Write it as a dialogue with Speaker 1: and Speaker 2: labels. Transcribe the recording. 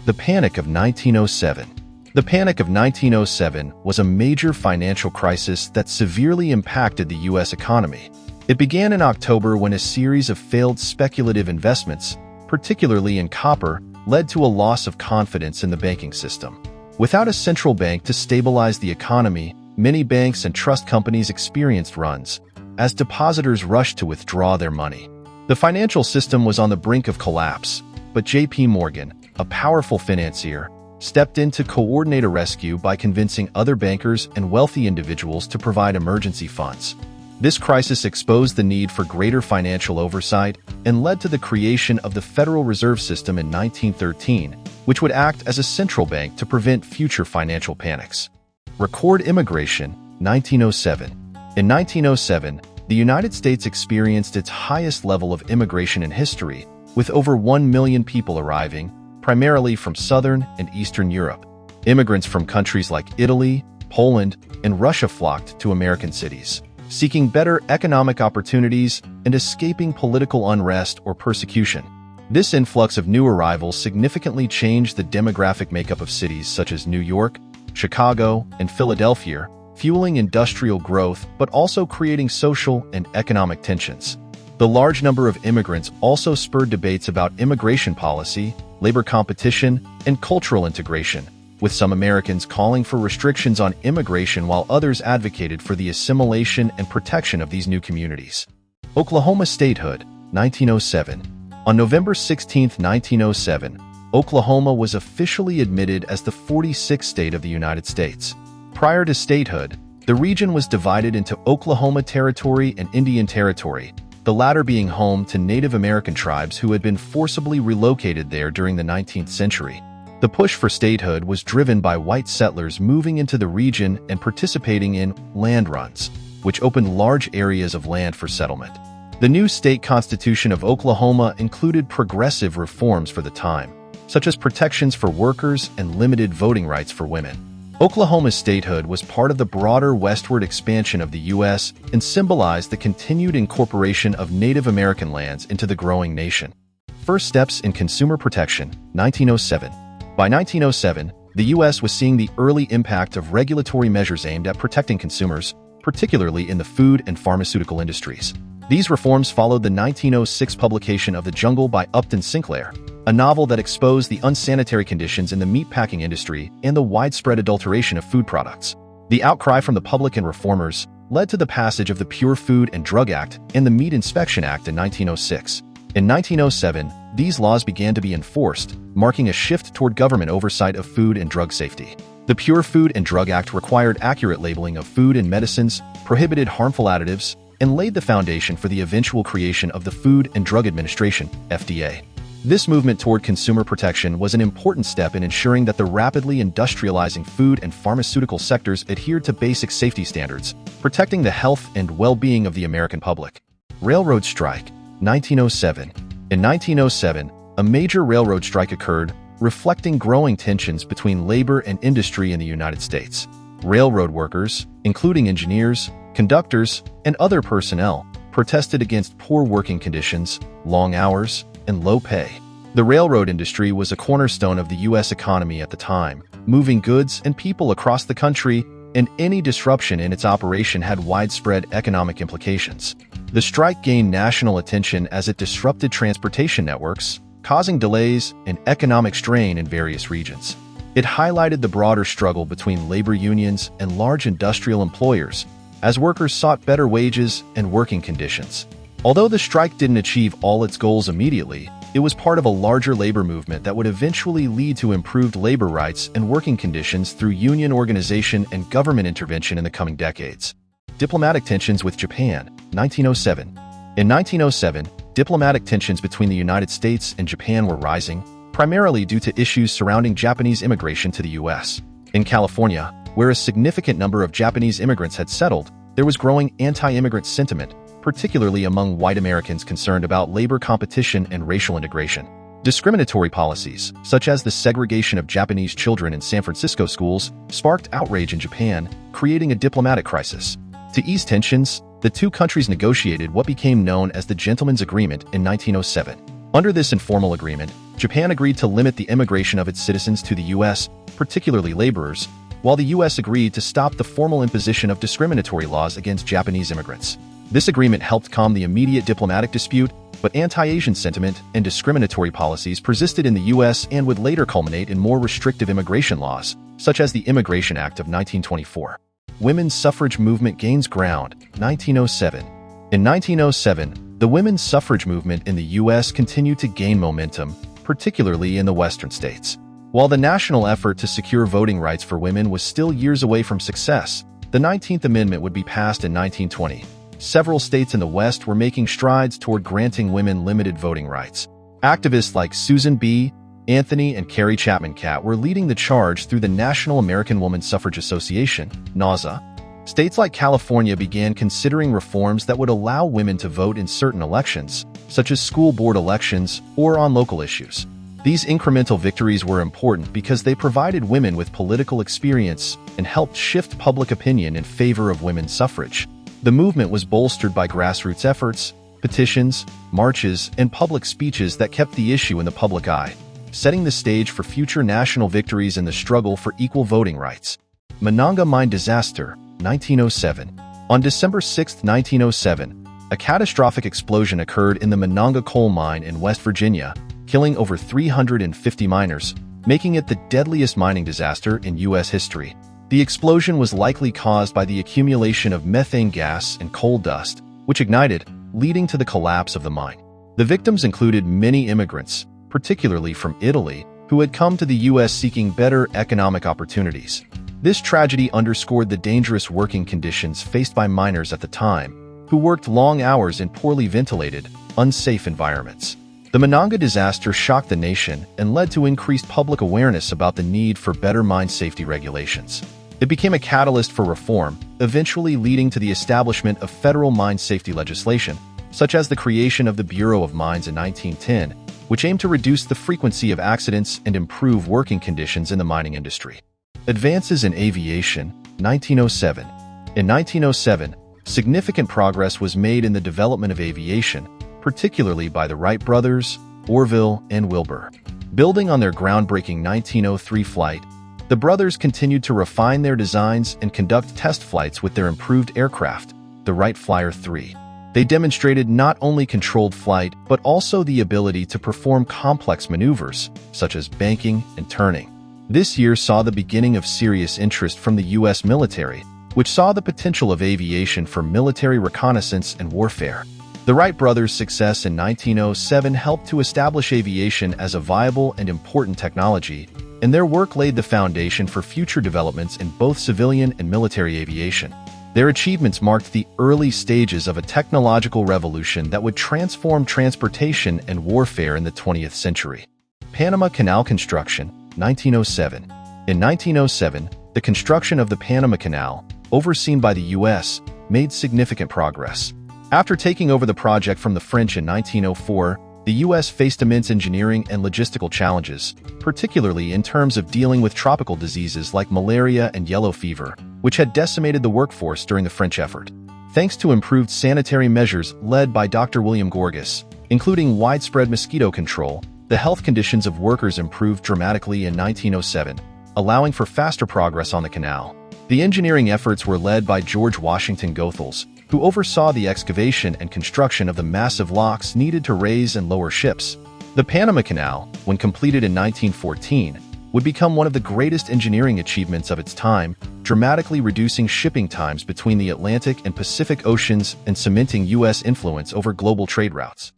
Speaker 1: The Panic of 1907. The Panic of 1907 was a major financial crisis that severely impacted the U.S. economy. It began in October when a series of failed speculative investments, particularly in copper, led to a loss of confidence in the banking system. Without a central bank to stabilize the economy, many banks and trust companies experienced runs, as depositors rushed to withdraw their money. The financial system was on the brink of collapse, but J.P. Morgan, a powerful financier, stepped in to coordinate a rescue by convincing other bankers and wealthy individuals to provide emergency funds. This crisis exposed the need for greater financial oversight and led to the creation of the Federal Reserve System in 1913, which would act as a central bank to prevent future financial panics. Record immigration, 1907. In 1907, the United States experienced its highest level of immigration in history, with over 1 million people arriving, primarily from Southern and Eastern Europe. Immigrants from countries like Italy, Poland, and Russia flocked to American cities, seeking better economic opportunities and escaping political unrest or persecution. This influx of new arrivals significantly changed the demographic makeup of cities such as New York, Chicago, and Philadelphia, fueling industrial growth but also creating social and economic tensions. The large number of immigrants also spurred debates about immigration policy, labor competition, and cultural integration, with some Americans calling for restrictions on immigration while others advocated for the assimilation and protection of these new communities. Oklahoma statehood, 1907. On November 16, 1907, Oklahoma was officially admitted as the 46th state of the United States. Prior to statehood, the region was divided into Oklahoma Territory and Indian Territory, the latter being home to Native American tribes who had been forcibly relocated there during the 19th century. The push for statehood was driven by white settlers moving into the region and participating in land runs, which opened large areas of land for settlement. The new state constitution of Oklahoma included progressive reforms for the time, such as protections for workers and limited voting rights for women. Oklahoma's statehood was part of the broader westward expansion of the U.S. and symbolized the continued incorporation of Native American lands into the growing nation. First steps in consumer protection, 1907. By 1907, the U.S. was seeing the early impact of regulatory measures aimed at protecting consumers, particularly in the food and pharmaceutical industries. These reforms followed the 1906 publication of The Jungle by Upton Sinclair, a novel that exposed the unsanitary conditions in the meatpacking industry and the widespread adulteration of food products. The outcry from the public and reformers led to the passage of the Pure Food and Drug Act and the Meat Inspection Act in 1906. In 1907, these laws began to be enforced, marking a shift toward government oversight of food and drug safety. The Pure Food and Drug Act required accurate labeling of food and medicines, prohibited harmful additives, and laid the foundation for the eventual creation of the Food and Drug Administration, FDA. This movement toward consumer protection was an important step in ensuring that the rapidly industrializing food and pharmaceutical sectors adhered to basic safety standards, protecting the health and well-being of the American public. Railroad strike, 1907. In 1907, a major railroad strike occurred, reflecting growing tensions between labor and industry in the United States. Railroad workers, including engineers, conductors, and other personnel, protested against poor working conditions, long hours, and low pay. The railroad industry was a cornerstone of the U.S. economy at the time, moving goods and people across the country, and any disruption in its operation had widespread economic implications. The strike gained national attention as it disrupted transportation networks, causing delays and economic strain in various regions. It highlighted the broader struggle between labor unions and large industrial employers, as workers sought better wages and working conditions. Although the strike didn't achieve all its goals immediately, it was part of a larger labor movement that would eventually lead to improved labor rights and working conditions through union organization and government intervention in the coming decades. Diplomatic tensions with Japan, 1907. In 1907, diplomatic tensions between the United States and Japan were rising, primarily due to issues surrounding Japanese immigration to the U.S. In California, where a significant number of Japanese immigrants had settled, there was growing anti-immigrant sentiment, particularly among white Americans concerned about labor competition and racial integration. Discriminatory policies, such as the segregation of Japanese children in San Francisco schools, sparked outrage in Japan, creating a diplomatic crisis. To ease tensions, the two countries negotiated what became known as the Gentlemen's Agreement in 1907. Under this informal agreement, Japan agreed to limit the immigration of its citizens to the U.S., particularly laborers, while the U.S. agreed to stop the formal imposition of discriminatory laws against Japanese immigrants. This agreement helped calm the immediate diplomatic dispute, but anti-Asian sentiment and discriminatory policies persisted in the U.S. and would later culminate in more restrictive immigration laws, such as the Immigration Act of 1924. Women's suffrage movement gains ground, 1907. In 1907, the women's suffrage movement in the U.S. continued to gain momentum, particularly in the western states. While the national effort to secure voting rights for women was still years away from success, the 19th Amendment would be passed in 1920. Several states in the West were making strides toward granting women limited voting rights. Activists like Susan B. Anthony and Carrie Chapman Catt were leading the charge through the National American Woman Suffrage Association, NAWSA. States like California began considering reforms that would allow women to vote in certain elections, such as school board elections or on local issues. These incremental victories were important because they provided women with political experience and helped shift public opinion in favor of women's suffrage. The movement was bolstered by grassroots efforts, petitions, marches, and public speeches that kept the issue in the public eye, setting the stage for future national victories in the struggle for equal voting rights. Monongah mine disaster, 1907. On December 6, 1907, a catastrophic explosion occurred in the Monongah coal mine in West Virginia, killing over 350 miners, making it the deadliest mining disaster in U.S. history. The explosion was likely caused by the accumulation of methane gas and coal dust, which ignited, leading to the collapse of the mine. The victims included many immigrants, particularly from Italy, who had come to the U.S. seeking better economic opportunities. This tragedy underscored the dangerous working conditions faced by miners at the time, who worked long hours in poorly ventilated, unsafe environments. The Monongah disaster shocked the nation and led to increased public awareness about the need for better mine safety regulations. It became a catalyst for reform, eventually leading to the establishment of federal mine safety legislation, such as the creation of the Bureau of Mines in 1910, which aimed to reduce the frequency of accidents and improve working conditions in the mining industry. Advances in aviation, 1907. In 1907, significant progress was made in the development of aviation, particularly by the Wright brothers, Orville, and Wilbur. Building on their groundbreaking 1903 flight, the brothers continued to refine their designs and conduct test flights with their improved aircraft, the Wright Flyer 3. They demonstrated not only controlled flight, but also the ability to perform complex maneuvers, such as banking and turning. This year saw the beginning of serious interest from the U.S. military, which saw the potential of aviation for military reconnaissance and warfare. The Wright brothers' success in 1907 helped to establish aviation as a viable and important technology, and their work laid the foundation for future developments in both civilian and military aviation. Their achievements marked the early stages of a technological revolution that would transform transportation and warfare in the 20th century. Panama Canal construction, 1907. In 1907, the construction of the Panama Canal, overseen by the U.S., made significant progress. After taking over the project from the French in 1904, the U.S. faced immense engineering and logistical challenges, particularly in terms of dealing with tropical diseases like malaria and yellow fever, which had decimated the workforce during the French effort. Thanks to improved sanitary measures led by Dr. William Gorgas, including widespread mosquito control, the health conditions of workers improved dramatically in 1907, allowing for faster progress on the canal. The engineering efforts were led by George Washington Goethals, who oversaw the excavation and construction of the massive locks needed to raise and lower ships. The Panama Canal, when completed in 1914, would become one of the greatest engineering achievements of its time, dramatically reducing shipping times between the Atlantic and Pacific Oceans and cementing U.S. influence over global trade routes.